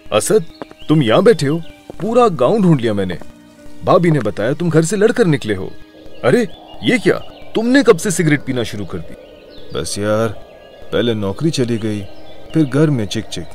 असद, तुम यहाँ बैठे हो? पूरा गांव ढूंढ लिया मैंने। भाभी ने बताया तुम घर से लड़कर निकले हो। अरे ये क्या, तुमने कब से सिगरेट पीना शुरू कर दी? बस यार, पहले नौकरी चली गई, फिर घर में चिक चिक,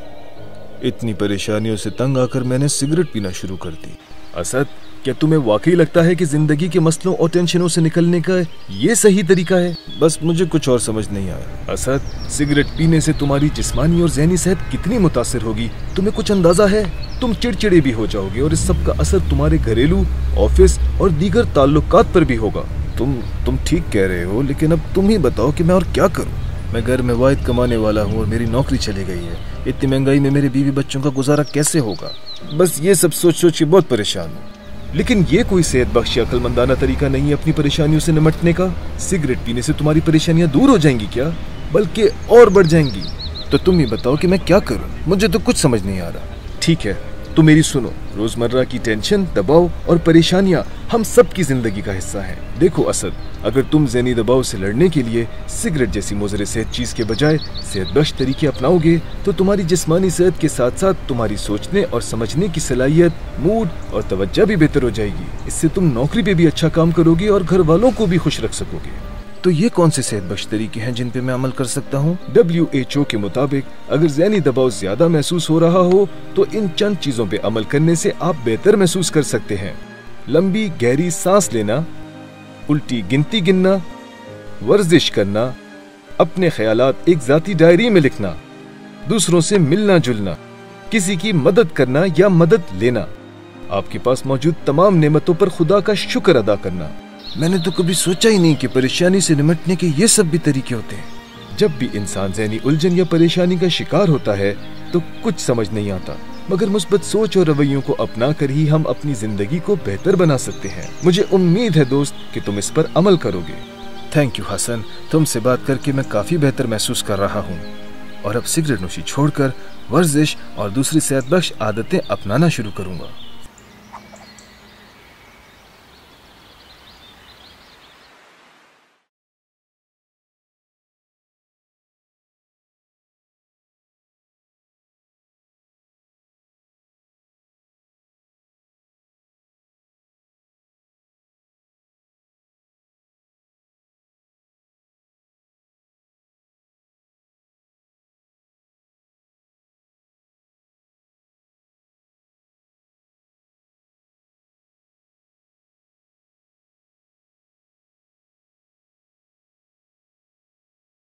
इतनी परेशानियों से तंग आकर मैंने सिगरेट पीना शुरू कर दी। असद, क्या तुम्हें वाकई लगता है कि जिंदगी के मसलों और टेंशनों से निकलने का ये सही तरीका है? बस मुझे कुछ और समझ नहीं आया। असद, सिगरेट पीने से तुम्हारी जिस्मानी और ज़हनी सेहत कितनी मुतासिर होगी तुम्हें कुछ अंदाजा है? तुम चिड़चिड़े भी हो जाओगे और इस सब का असर तुम्हारे घरेलू, ऑफिस और दीगर ताल्लुकात पर भी होगा। तुम ठीक कह रहे हो, लेकिन अब तुम ही बताओ कि मैं और क्या करूं? मैं घर में वाहिद कमाने वाला हूं और मेरी नौकरी चली गई है। इतनी महंगाई में मेरे बीवी बच्चों का गुजारा कैसे होगा? बस ये सब सोच सोच के बहुत परेशान हूँ। लेकिन ये कोई सेहत बख्श या अक्लमंदाना तरीका नहीं है अपनी परेशानियों से निपटने का। सिगरेट पीने से तुम्हारी परेशानियां दूर हो जाएंगी क्या, बल्कि और बढ़ जाएंगी। तो तुम ही बताओ कि मैं क्या करूं, मुझे तो कुछ समझ नहीं आ रहा। ठीक है, तो मेरी सुनो। रोजमर्रा की टेंशन, दबाव और परेशानियां हम सब की जिंदगी का हिस्सा हैं। देखो असद, अगर तुम ज़हनी दबाव से लड़ने के लिए सिगरेट जैसी मुज़र सेहत चीज़ के बजाय सेहत बख्श तरीके अपनाओगे तो तुम्हारी जिस्मानी सेहत के साथ साथ तुम्हारी सोचने और समझने की सलाहियत, मूड और तवज्जो भी बेहतर हो जाएगी। इससे तुम नौकरी पे भी अच्छा काम करोगे और घर वालों को भी खुश रख सकोगे। तो ये कौन से सेहत बख्श तरीके हैं जिन पे मैं अमल कर सकता हूँ? WHO के मुताबिक अगर ज़हनी दबाव ज्यादा महसूस हो रहा हो तो इन चंद चीजों पे अमल करने से आप बेहतर महसूस कर सकते हैं। लंबी गहरी सांस लेना, उल्टी गिनती गिनना, वर्जिश करना, अपने ख्यालात एक जाती डायरी में लिखना, दूसरों से मिलना जुलना, किसी की मदद करना या मदद लेना, आपके पास मौजूद तमाम नेमतों पर खुदा का शुक्र अदा करना। मैंने तो कभी सोचा ही नहीं कि परेशानी से निपटने के ये सब भी तरीके होते हैं। जब भी इंसान ज़हनी उलझन या परेशानी का शिकार होता है तो कुछ समझ नहीं आता, मगर मुस्बत सोच और रवैयों को अपना कर ही हम अपनी जिंदगी को बेहतर बना सकते हैं। मुझे उम्मीद है दोस्त कि तुम इस पर अमल करोगे। थैंक यू हसन, तुमसे बात करके मैं काफी बेहतर महसूस कर रहा हूँ और अब सिगरेट नोशी छोड़कर वर्जिश और दूसरी सेहत बख्श आदतें अपनाना शुरू करूंगा।